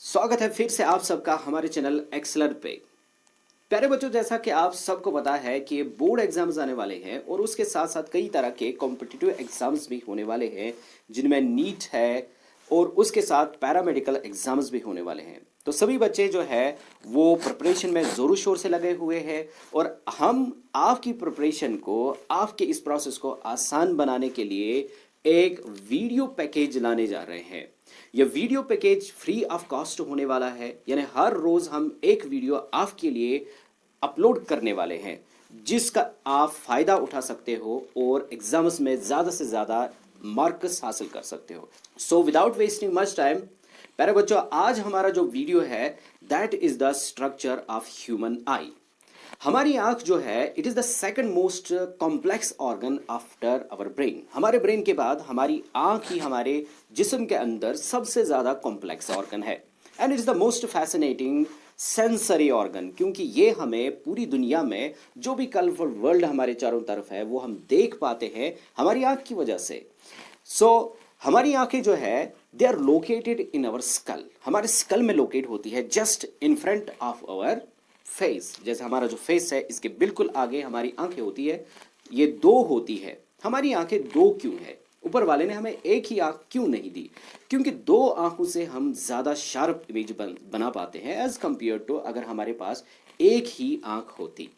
स्वागत है फिर से आप सबका हमारे चैनल एक्सलर पे। प्यारे बच्चों, जैसा कि आप सबको पता है कि ये बोर्ड एग्जाम्स आने वाले हैं और उसके साथ साथ कई तरह के कॉम्पिटिटिव एग्जाम्स भी होने वाले हैं, जिनमें नीट है और उसके साथ पैरामेडिकल एग्जाम्स भी होने वाले हैं। तो सभी बच्चे जो है वो प्रिपरेशन में जोरों शोर से लगे हुए हैं और हम आपकी प्रिपरेशन को, आपके इस प्रोसेस को आसान बनाने के लिए एक वीडियो पैकेज लाने जा रहे हैं। यह video package free of cost होने वाला है, यानी हर रोज हम एक वीडियो आपके लिए अपलोड करने वाले हैं जिसका आप फायदा उठा सकते हो और एग्जाम्स में ज्यादा से ज्यादा मार्क्स हासिल कर सकते हो। So without wasting much time, प्यारे बच्चों, आज हमारा जो वीडियो है that is the structure of human eye. हमारी आंख जो है it is the second most complex organ after our brain. हमारे ब्रेन के बाद हमारी आंख ही हमारे जिस्म के अंदर सबसे ज्यादा कॉम्प्लेक्स ऑर्गन है and it is the most fascinating sensory organ, क्योंकि ये हमें पूरी दुनिया में जो भी कलरफुल वर्ल्ड हमारे चारों तरफ है वो हम देख पाते हैं हमारी आंख की वजह से। हमारी आंखें जो है they are located in our skull. हमारे स्कल में लोकेट होती है just in front of our face. जैसे हमारा जो फेस है इसके बिल्कुल आगे हमारी आंखें होती है, ये दो होती है। हमारी आंखें दो क्यों है? ऊपर वाले ने हमें एक ही आंख क्यों नहीं दी? क्योंकि दो आंखों से हम ज्यादा शार्प इमेज बना पाते हैं एज कंपेयर टू अगर हमारे पास एक ही आंख होती।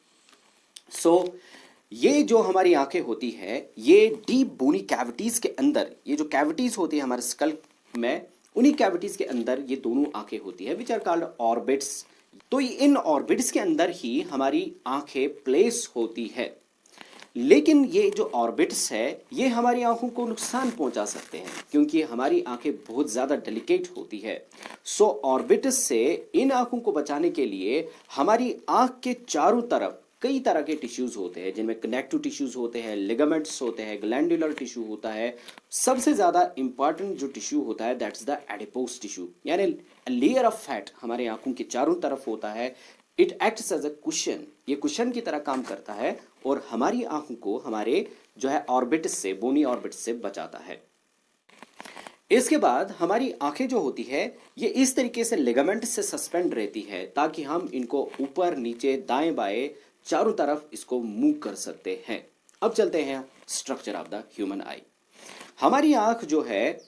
ये जो हमारी आंखें होती है ये डीप बोनी कैविटीज के अंदर, ये जो कैविटीज होती है हमारे स्कल में, उन्हीं कैविटीज के अंदर ये दोनों आंखें होती है विच आर कॉल्ड ऑर्बिट्स। तो इन ऑर्बिट्स के अंदर ही हमारी आंखें प्लेस होती है। लेकिन ये जो ऑर्बिट्स है ये हमारी आंखों को नुकसान पहुंचा सकते हैं क्योंकि हमारी आंखें बहुत ज्यादा डेलिकेट होती है। ऑर्बिट्स से इन आंखों को बचाने के लिए हमारी आंख के चारों तरफ कई तरह के टिश्यूज होते हैं, जिनमें कनेक्टिव टिश्यूज होते हैं, लिगामेंट्स होते हैं, ग्लैंडुलर टिश्यू होता है। सबसे ज्यादा इंपॉर्टेंट जो टिश्यू होता है दैट्स द एडिपोज टिश्यू, यानी लेयर ऑफ फैट हमारे आंखों के चारों तरफ होता है। It acts as a cushion, ये कुशन की तरह काम करता है और हमारी आंखों को हमारे जो है ऑर्बिट्स से, बोनी ऑर्बिट्स से बचाता है। इसके बाद हमारी आंखें जो होती है ये इस तरीके से लिगामेंट से सस्पेंड रहती है ताकि हम इनको ऊपर नीचे दाएं बाएं चारों तरफ इसको मूव कर सकते हैं। अब चलते हैं structure of the human eye. हमारी आंख जो है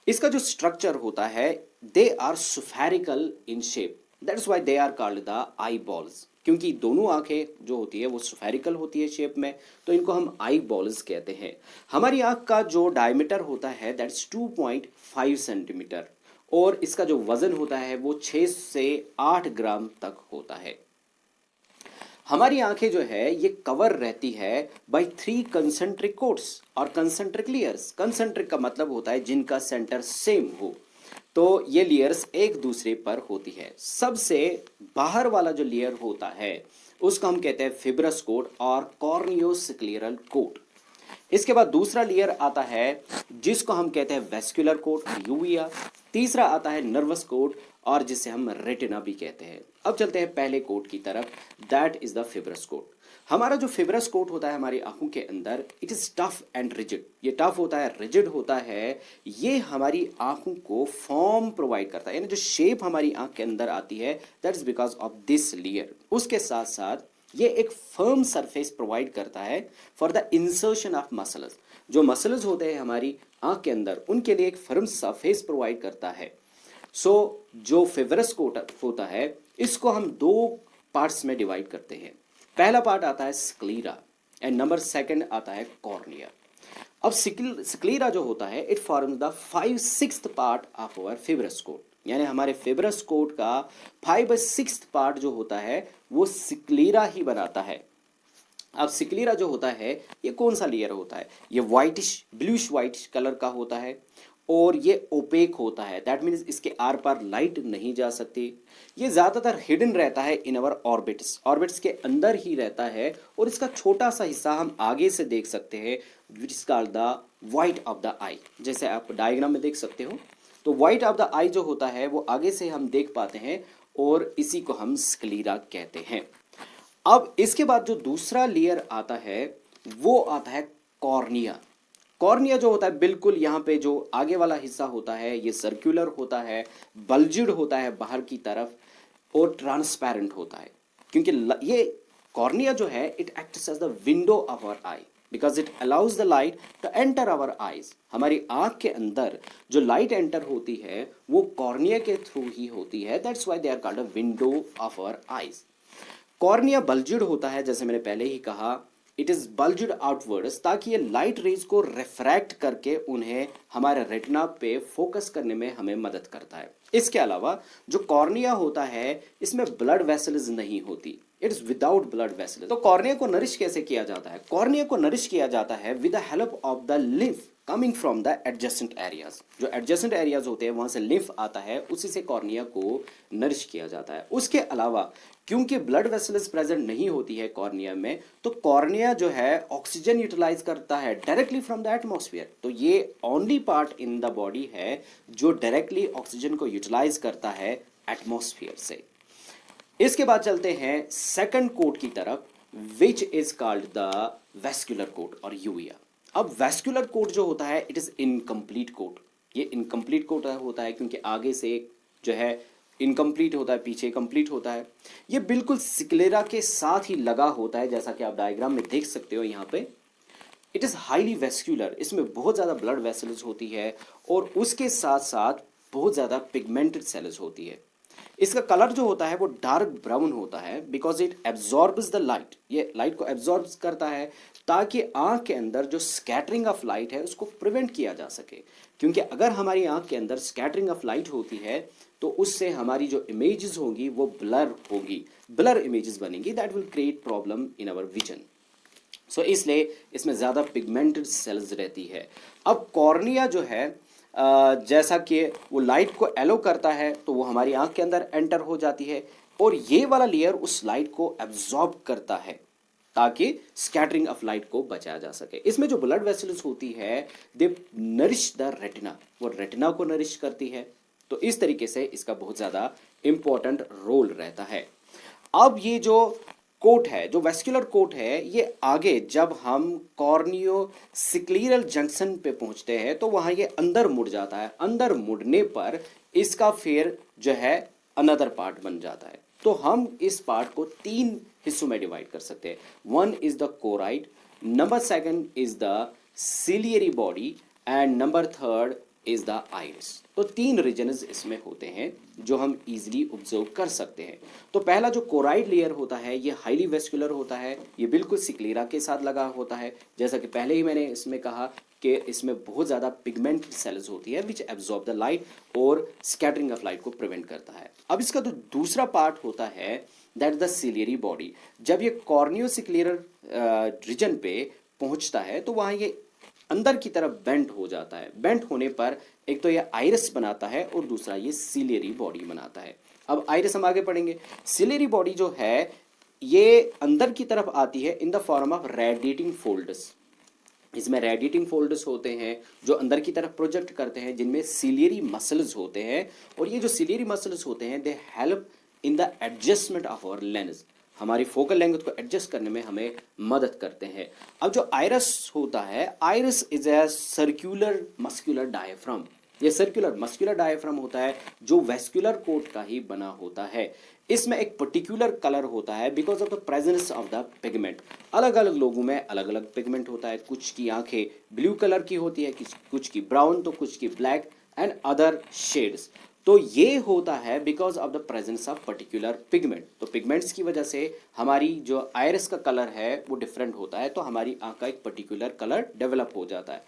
इसका जो स्ट्रक्चर होता है they are spherical in shape, that's why they are called the eyeballs. क्योंकि दोनों आंखें जो होती है वो स्फेरिकल होती है शेप में, तो इनको हम आई बॉल्स कहते हैं। हमारी आंख का जो डायमीटर होता है दैट्स 2.5 सेंटीमीटर और इसका जो वजन होता है वो 6 से 8 ग्राम तक होता है। हमारी आंखें जो है ये कवर रहती है बाय 3 कंसेंट्रिक कोट्स और कंसेंट्रिक लेयर्स। कंसेंट्रिक का मतलब होता है जिनका सेंटर सेम हो, तो ये लेयर्स एक दूसरे पर होती है। सबसे बाहर वाला जो लेयर होता है उसको हम कहते हैं फिब्रस कोट और कॉर्नियोस्क्लेरल कोट। इसके बाद दूसरा लेयर आता है जिसको हम कहते हैं वेस्कुलर कोट, यूविया। तीसरा आता है नर्वस कोट और जिसे हम रेटिना भी कहते हैं। अब चलते हैं पहले कोट की तरफ, that is the fibrous coat. हमारा जो फिब्रस कोट होता है हमारी आंखों के अंदर it is tough and rigid. ये टफ होता है, रिजिड होता है। ये हमारी आंखों को फॉर्म प्रोवाइड करता है, यानी जो शेप हमारी आंख के अंदर आती है that is because of this layer. उसके साथ साथ ये एक फर्म सरफेस प्रोवाइड करता है for the insertion of muscles. जो मसल्स होते हैं हमारी आंख के अंदर उनके लिए एक फर्म सरफेस प्रोवाइड करता है। जो फिब्रस कोट होता है इसको हम दो पार्ट्स में डिवाइड करते हैं। पहला पार्ट आता है स्क्लीरा एंड नंबर सेकंड आता है कॉर्निया। अब स्क्लीरा जो होता है it forms the 5/6 part of our fibrous coat, यानी हमारे फिब्रस कोट का 5/6 पार्ट जो होता है वो स्क्लीरा ही बनाता है। अब स्क्लीरा जो होता है ये कौन सा लेयर होता है? ये व्हाइटिश, ब्लूइश व्हाइट कलर का होता है और ये ओपेक होता है, दैट मीन्स इसके आर पार लाइट नहीं जा सकती। ये ज्यादातर हिडन रहता है इन अवर ऑर्बिट्स, ऑर्बिट्स के अंदर ही रहता है और इसका छोटा सा हिस्सा हम आगे से देख सकते हैं which is called the white of the eye. जैसे आप डायग्राम में देख सकते हो तो व्हाइट ऑफ द आई जो होता है वो आगे से हम देख पाते हैं और इसी को हम स्क्लीरा कहते हैं। अब इसके बाद जो दूसरा लेयर आता है वो आता है कॉर्निया। कॉर्निया जो होता है बिल्कुल यहाँ पे जो आगे वाला हिस्सा होता है ये सर्कुलर होता है, बल्जिड होता है बाहर की तरफ और ट्रांसपेरेंट होता है, क्योंकि ये कॉर्निया जो है it acts as the window of our eye because it allows the light to enter our eyes. हमारी आंख के अंदर जो लाइट एंटर होती है वो कॉर्निया के थ्रू ही होती है, that's why they are called a window of our eyes. Cornea bulged होता है, जैसे मैंने पहले ही कहा, इट इज बल्जिड आउटवर्ड्स, ताकि ये लाइट रेज को रिफ्रैक्ट करके उन्हें हमारे रेटिना पे फोकस करने में हमें मदद करता है। इसके अलावा जो कॉर्निया होता है इसमें ब्लड वेसल्स नहीं होती, it is without blood vessels. तो कॉर्निया को नरिश कैसे किया जाता है? कॉर्निया को नरिश किया जाता है with the help of the lymph coming from the adjacent areas. जो एडजेसेंट एरियाज होते हैं वहां से लिम्फ आता है, उसी से कॉर्निया को नरिश किया जाता है। उसके अलावा क्योंकि ब्लड वेसल्स प्रेजेंट नहीं होती है कॉर्निया में, तो कॉर्निया जो है ऑक्सीजन यूटिलाइज करता है डायरेक्टली फ्रॉम द एटमॉस्फेयर। तो ये only part in the body है जो डायरेक्टली ऑक्सीजन को यूटिलाइज करता है एटमॉस्फेयर से। इसके बाद चलते हैं सेकंड कोट की तरफ, which is called the vascular coat और यूविया। अब वेस्कुलर कोट जो होता है इट इज इनकम्प्लीट कोट। ये इनकम्प्लीट कोट होता है क्योंकि आगे से जो है इनकम्प्लीट होता है, पीछे कंप्लीट होता है। ये बिल्कुल सिक्लेरा के साथ ही लगा होता है, जैसा कि आप डायग्राम में देख सकते हो यहाँ पे। इट इज हाईली वेस्कुलर, इसमें बहुत ज़्यादा ब्लड वेसल्स होती है और उसके साथ साथ बहुत ज़्यादा पिगमेंटेड सेल्स होती है। इसका कलर जो होता है वो डार्क ब्राउन होता है because it absorbs the light. ये लाइट को एब्जॉर्ब करता है ताकि आंख के अंदर जो स्कैटरिंग ऑफ लाइट है उसको प्रिवेंट किया जा सके, क्योंकि अगर हमारी आंख के अंदर स्कैटरिंग ऑफ लाइट होती है तो उससे हमारी जो इमेजेस होंगी वो ब्लर होगी, ब्लर इमेजेस बनेंगी, that will create problem in our vision. So इसलिए इसमें ज़्यादा पिगमेंटेड सेल्स रहती है। अब कॉर्निया जो है जैसा कि वो लाइट को एलो करता है तो वो हमारी आंख के अंदर एंटर हो जाती है और ये वाला लेयर उस लाइट को एब्जॉर्ब करता है ताकि स्कैटरिंग ऑफ लाइट को बचाया जा सके। इसमें जो ब्लड वेसल्स होती है दे नरिश द रेटिना, वो रेटिना को नरिश करती है। तो इस तरीके से इसका बहुत ज़्यादा इंपॉर्टेंट रोल रहता है। अब ये जो कोट है, जो वेस्कुलर कोट है, ये आगे जब हम कॉर्नियोसिक्लिरल जंक्शन पे पहुंचते हैं तो वहां ये अंदर मुड़ जाता है। अंदर मुड़ने पर इसका फिर जो है अनदर पार्ट बन जाता है। तो हम इस पार्ट को 3 हिस्सों में डिवाइड कर सकते हैं। One is the choroid, number second is the ciliary body and number third is the iris. तो 3 रीजन्स इसमें होते हैं जो हम इजीली ऑब्जर्व कर सकते हैं। तो पहला जो कोराइड लेयर होता है ये हाईली वेस्कुलर होता है, ये बिल्कुल सिक्लेरा के साथ लगा होता है। जैसा कि पहले ही मैंने इसमें कहा कि इसमें बहुत ज़्यादा पिगमेंटेड सेल्स होती है विच एब्जॉर्ब द लाइट और स्कैटरिंग ऑफ लाइट को प्रिवेंट करता है। अब इसका जो दूसरा पार्ट होता है दैट द सिलियरी बॉडी। जब ये कॉर्नियोसिक्लिरल रीजन पे पहुंचता है तो वहाँ ये अंदर की तरफ बेंट हो जाता है। बेंट होने पर एक तो ये आइरिस बनाता है और दूसरा ये सिलियरी बॉडी बनाता है। अब आइरिस हम आगे पढ़ेंगे। सिलियरी बॉडी जो है ये अंदर की तरफ आती है in the form of radiating folds. इसमें रेडिएटिंग फोल्ड्स होते हैं जो अंदर की तरफ प्रोजेक्ट करते हैं, जिनमें सिलियरी मसल्स होते हैं और ये जो सिलियरी मसल्स होते हैं they help in the adjustment of our lens, हमारी फोकल लेंथ को एडजस्ट करने में हमें मदद करते हैं। अब जो आइरिस होता है, iris is a circular muscular diaphragm. ये सर्कुलर मस्कुलर डायफ्राम होता है जो वेस्कुलर कोट का ही बना होता है। इसमें एक पर्टिकुलर कलर होता है because of the presence of the pigment. अलग अलग लोगों में अलग अलग पिगमेंट होता है। कुछ की आंखें ब्लू कलर की होती है, कुछ की ब्राउन, तो कुछ की ब्लैक एंड अदर शेड्स। तो ये होता है because of the presence of particular pigment. तो पिगमेंट्स की वजह से हमारी जो आइरिस का कलर है वो डिफरेंट होता है, तो हमारी आंख का एक पर्टिकुलर कलर डेवलप हो जाता है।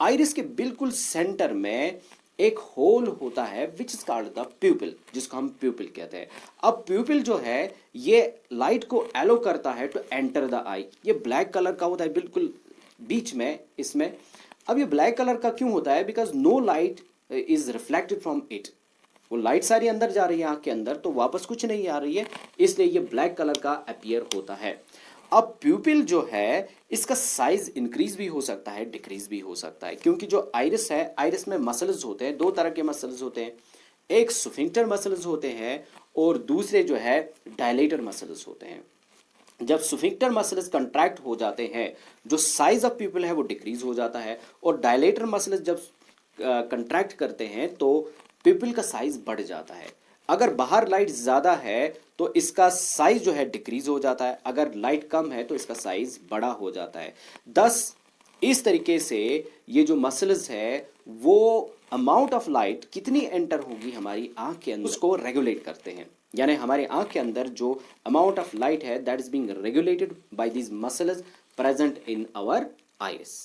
आइरिस के बिल्कुल सेंटर में एक होल होता है विच इज कॉल्ड द प्यूपिल, जिसको हम प्यूपिल कहते हैं। अब प्यूपिल जो है ये लाइट को एलो करता है टू एंटर द आई। ये ब्लैक कलर का होता है बिल्कुल बीच में इसमें। अब ये ब्लैक कलर का क्यों होता है? Because no light is reflected from it. वो लाइट सारी अंदर जा रही है आंख के अंदर, तो वापस कुछ नहीं आ रही है, इसलिए ये ब्लैक कलर का अपीयर होता है। अब प्यूपिल जो है इसका साइज इंक्रीज भी हो सकता है, डिक्रीज भी हो सकता है, क्योंकि जो आइरिस है, आइरिस में मसल्स होते हैं, 2 तरह के मसल्स होते हैं। एक स्फिंक्टर मसल्स होते हैं और दूसरे जो है डायलेटर मसल्स होते हैं। जब स्फिंक्टर मसल्स कंट्रैक्ट हो जाते हैं, जो साइज ऑफ पीपल है वो डिक्रीज हो जाता है, और डायलेटर मसल्स जब कंट्रैक्ट करते हैं तो पिपल का साइज बढ़ जाता है। अगर बाहर लाइट ज़्यादा है तो इसका साइज जो है डिक्रीज हो जाता है, अगर लाइट कम है तो इसका साइज बड़ा हो जाता है। दस इस तरीके से ये जो मसल्स है वो अमाउंट ऑफ लाइट कितनी एंटर होगी हमारी आंख के अंदर उसको रेगुलेट करते हैं। यानी हमारी आंख के अंदर जो अमाउंट ऑफ लाइट है that is being regulated by these muscles present in our eyes.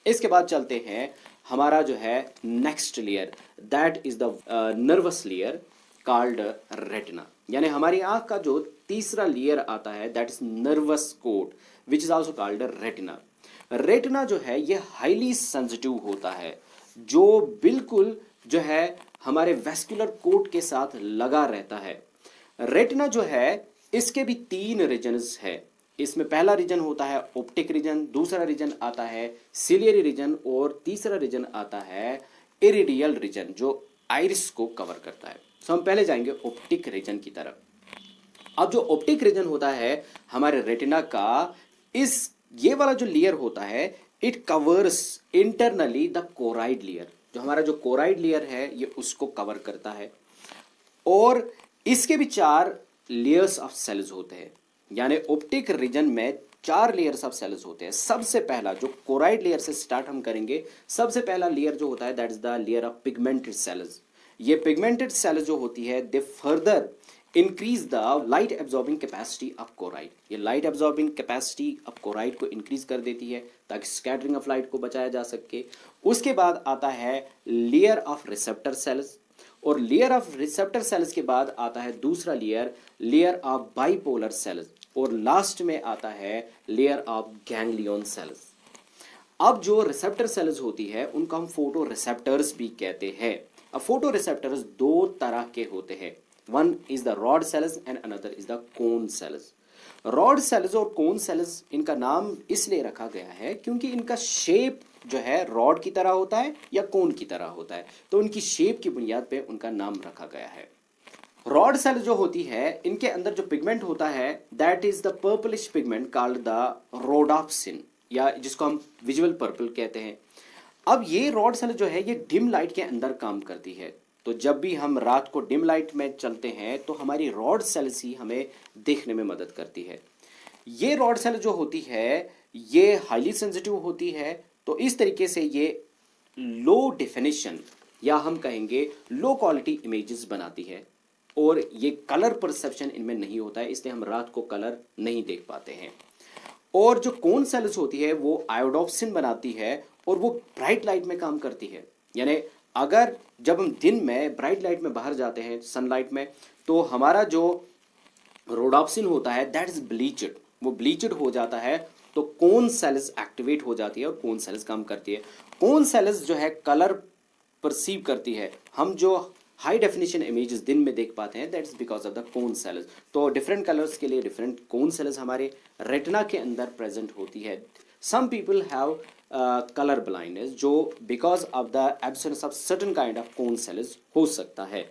इसके बाद चलते हैं हमारा जो है next layer, that is the nervous layer called retina. यानी हमारी आंख का जो तीसरा लेयर आता है that is nervous coat which is also called retina. Retina जो है ये हाईली सेंसिटिव होता है, जो बिल्कुल जो है हमारे वेस्कुलर कोट के साथ लगा रहता है। रेटिना जो है इसके भी तीन रीजन्स है। इसमें पहला रीजन होता है ऑप्टिक रीजन, दूसरा रीजन आता है सिलियरी रीजन, और तीसरा रीजन आता है इरिडियल रीजन जो आइरिस को कवर करता है। हम पहले जाएंगे ऑप्टिक रीजन की तरफ। अब जो ऑप्टिक रीजन होता है हमारे रेटिना का, इस ये वाला जो लेयर होता है it covers internally the choroid layer. जो हमारा जो कोराइड लेयर है ये उसको कवर करता है, और इसके भी चार लेयर्स ऑफ सेल्स होते हैं। यानी ऑप्टिक रीजन में चार लेयर्स ऑफ सेल्स होते हैं। सबसे पहला जो कोराइड लेयर से स्टार्ट हम करेंगे, सबसे पहला लेयर जो होता है that is the layer of pigmented cells. ये पिगमेंटेड सेल्स जो होती है they further increase the light absorbing capacity of choroid. ये light absorbing capacity of choroid को इंक्रीज कर देती है ताकि स्कैटरिंग ऑफ लाइट को बचाया जा सके। उसके बाद आता है लेयर ऑफ रिसेप्टर सेल्स, और लेयर ऑफ रिसेप्टर सेल्स के बाद आता है दूसरा layer, layer of bipolar cells, और लास्ट में आता है लेयर ऑफ गैंग्लियन सेल्स। अब जो रिसेप्टर सेल्स होती है उनको हम फोटो रिसेप्टर्स भी कहते हैं। अब फोटो रिसेप्टर्स दो तरह के होते हैं, one is the rod sales and another is the cone sales. Rod sales और कोन सेल्स इनका नाम इसलिए रखा गया है क्योंकि इनका शेप जो है रॉड की तरह होता है या कोन की तरह होता है, तो उनकी शेप की बुनियाद पे उनका नाम रखा गया है। रॉड सेल जो होती है इनके अंदर जो पिगमेंट होता है that is the purplish pigment called the rhodopsin, या जिसको हम विजुअल पर्पल कहते हैं। अब ये रॉड सेल जो है ये डिम लाइट के अंदर काम करती है, तो जब भी हम रात को डिम लाइट में चलते हैं तो हमारी रॉड सेल्स ही हमें देखने में मदद करती है। ये रॉड सेल जो होती है ये हाईली सेंसिटिव होती है, तो इस तरीके से ये लो डेफिनेशन या हम कहेंगे लो क्वालिटी इमेजेस बनाती है, और ये कलर परसेप्शन इनमें नहीं होता है, इसलिए हम रात को कलर नहीं देख पाते हैं। और जो कोन सेल्स होती है वो आयोडोप्सिन बनाती है और वो ब्राइट लाइट में काम करती है। यानी अगर जब हम दिन में ब्राइट लाइट में बाहर जाते हैं सनलाइट में, तो हमारा जो रोडोप्सिन होता है दैट इज ब्लीचड, वो ब्लीचड हो जाता है, तो कोन सेल्स एक्टिवेट हो जाती है और कोन सेल्स काम करती है। कोन सेल्स जो है कलर परसीव करती है, हम जो हाई डेफिनेशन इमेजेस दिन में देख पाते हैं that is because of the cone cells. तो डिफरेंट कलर्स के लिए डिफरेंट कोन सेल्स हमारे रेटिना के अंदर प्रेजेंट होती है। Some people have colour blindness जो because of the absence of certain kind of cone cells हो सकता है।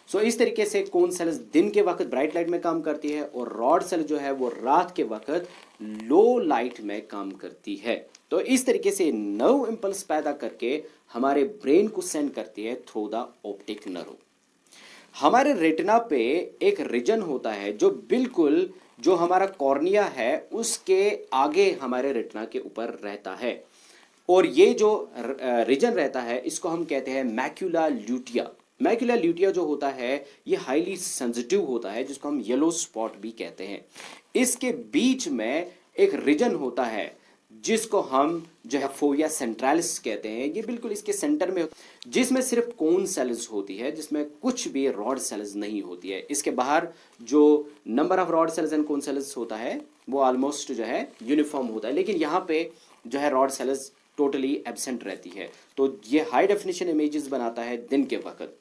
सो इस तरीके से कोन सेल्स दिन के वक्त ब्राइट लाइट में काम करती है और रॉड सेल जो है वो रात के वक्त लो लाइट में काम करती है। तो इस तरीके से नर्व इंपल्स पैदा करके हमारे ब्रेन को सेंड करती है थ्रू द ऑप्टिक नर्व। हमारे रेटिना पे एक रीजन होता है जो बिल्कुल जो हमारा कॉर्निया है उसके आगे हमारे रेटिना के ऊपर रहता है, और ये जो रीजन रहता है इसको हम कहते हैं मैक्यूला ल्यूटिया। मैक्यूला ल्यूटिया जो होता है ये हाईली सेंसिटिव होता है जिसको हम येलो स्पॉट भी कहते हैं। इसके बीच में एक रीजन होता है जिसको हम जो है फोविया सेंट्रालिस कहते हैं, ये बिल्कुल इसके सेंटर में, जिसमें सिर्फ कोन सेल्स होती है, जिसमें कुछ भी रॉड सेल्स नहीं होती है। इसके बाहर जो number of rod sales and cone sales होता है वो ऑलमोस्ट जो है यूनिफॉर्म होता है, लेकिन यहाँ पे जो है रॉड सेल्स टोटली एब्सेंट रहती है। तो ये हाई डेफिनेशन इमेजेस बनाता है दिन के वक्त।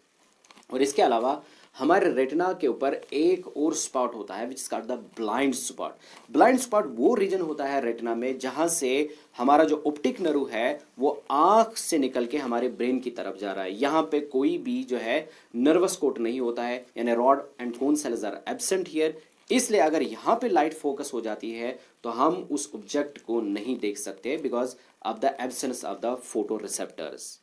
और इसके अलावा हमारे रेटिना के ऊपर एक और स्पॉट होता है विच is called the blind spot. Blind spot वो रीजन होता है रेटिना में जहां से हमारा जो ऑप्टिक नर्व है वो आंख से निकल के हमारे ब्रेन की तरफ जा रहा है। यहाँ पे कोई भी जो है नर्वस कोट नहीं होता है, यानी rod and cone cells are absent here. इसलिए अगर यहाँ पे लाइट फोकस हो जाती है तो हम उस ऑब्जेक्ट को नहीं देख सकते because of the absence of the photo receptors.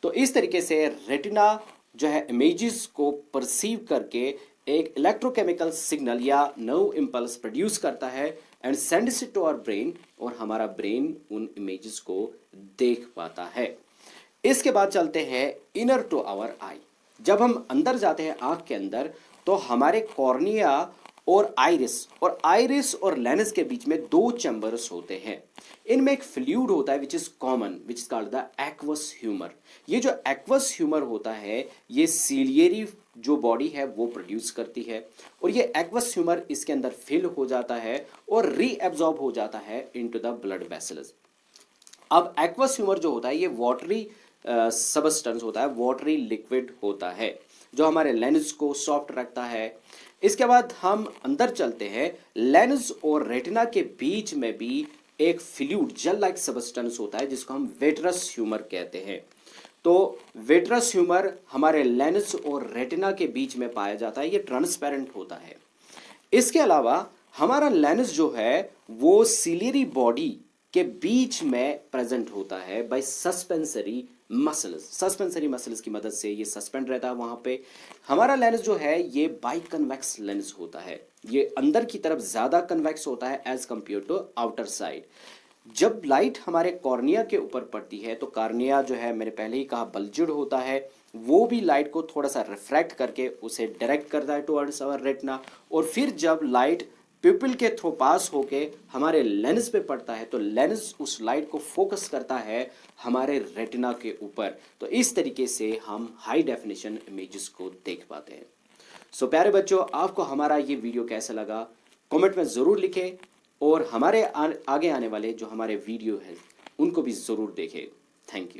तो इस तरीके से रेटिना जो है इमेजेस को परसीव करके एक इलेक्ट्रोकेमिकल सिग्नल या नर्व इम्पल्स प्रोड्यूस करता है and sends it to our brain, और हमारा ब्रेन उन इमेजेस को देख पाता है। इसके बाद चलते हैं इनर टू आवर आई। जब हम अंदर जाते हैं आंख के अंदर तो हमारे कॉर्निया और आइरिस और लेंस के बीच में दो चैम्बर्स होते हैं। इनमें एक फ्लूइड होता है which is common, which is called the aqueous humour. ये जो एक्वस ह्यूमर होता है ये सीलियरी जो बॉडी है वो प्रोड्यूस करती है, और ये एक्वस ह्यूमर इसके अंदर फिल हो जाता है और रीएब्जॉर्ब हो जाता है इनटू द ब्लड वेसल्स। अब एक्वस ह्यूमर जो होता है ये वाटरी सबस्टेंस होता है, वाटरी लिक्विड होता है जो हमारे लेंस को सॉफ्ट रखता है। इसके बाद हम अंदर चलते हैं, लेंस और रेटिना के बीच में भी एक फ्लूइड जेल लाइक सबस्टेंस होता है जिसको हम वेट्रस ह्यूमर कहते हैं। तो वेट्रस ह्यूमर हमारे लेंस और रेटिना के बीच में पाया जाता है, ये ट्रांसपेरेंट होता है। इसके अलावा हमारा लेंस जो है वो सिलियरी बॉडी के बीच में प्रेजेंट होता है बाय सस्पेंसरी मसल्स की मदद से ये सस्पेंड रहता है वहां पे। हमारा लेंस जो है ये बाई कन्वेक्स लेंस होता है, ये अंदर की तरफ ज्यादा कन्वेक्स होता है as compare to outer side. जब लाइट हमारे कॉर्निया के ऊपर पड़ती है तो कॉर्निया जो है मैंने पहले ही कहा बल्ज्ड होता है, वो भी लाइट को थोड़ा सा रिफ्रैक्ट करके उसे डायरेक्ट करता है टुवर्ड्स आवर रेटिना, और फिर जब लाइट प्यूपिल के थ्रू पास होके हमारे लेंस पे पड़ता है तो लेंस उस लाइट को फोकस करता है हमारे रेटिना के ऊपर। तो इस तरीके से हम हाई डेफिनेशन इमेजेस को देख पाते हैं। सो प्यारे बच्चों, आपको हमारा ये वीडियो कैसा लगा कमेंट में ज़रूर लिखें, और हमारे आगे आने वाले जो हमारे वीडियो है उनको भी ज़रूर देखें। Thank you.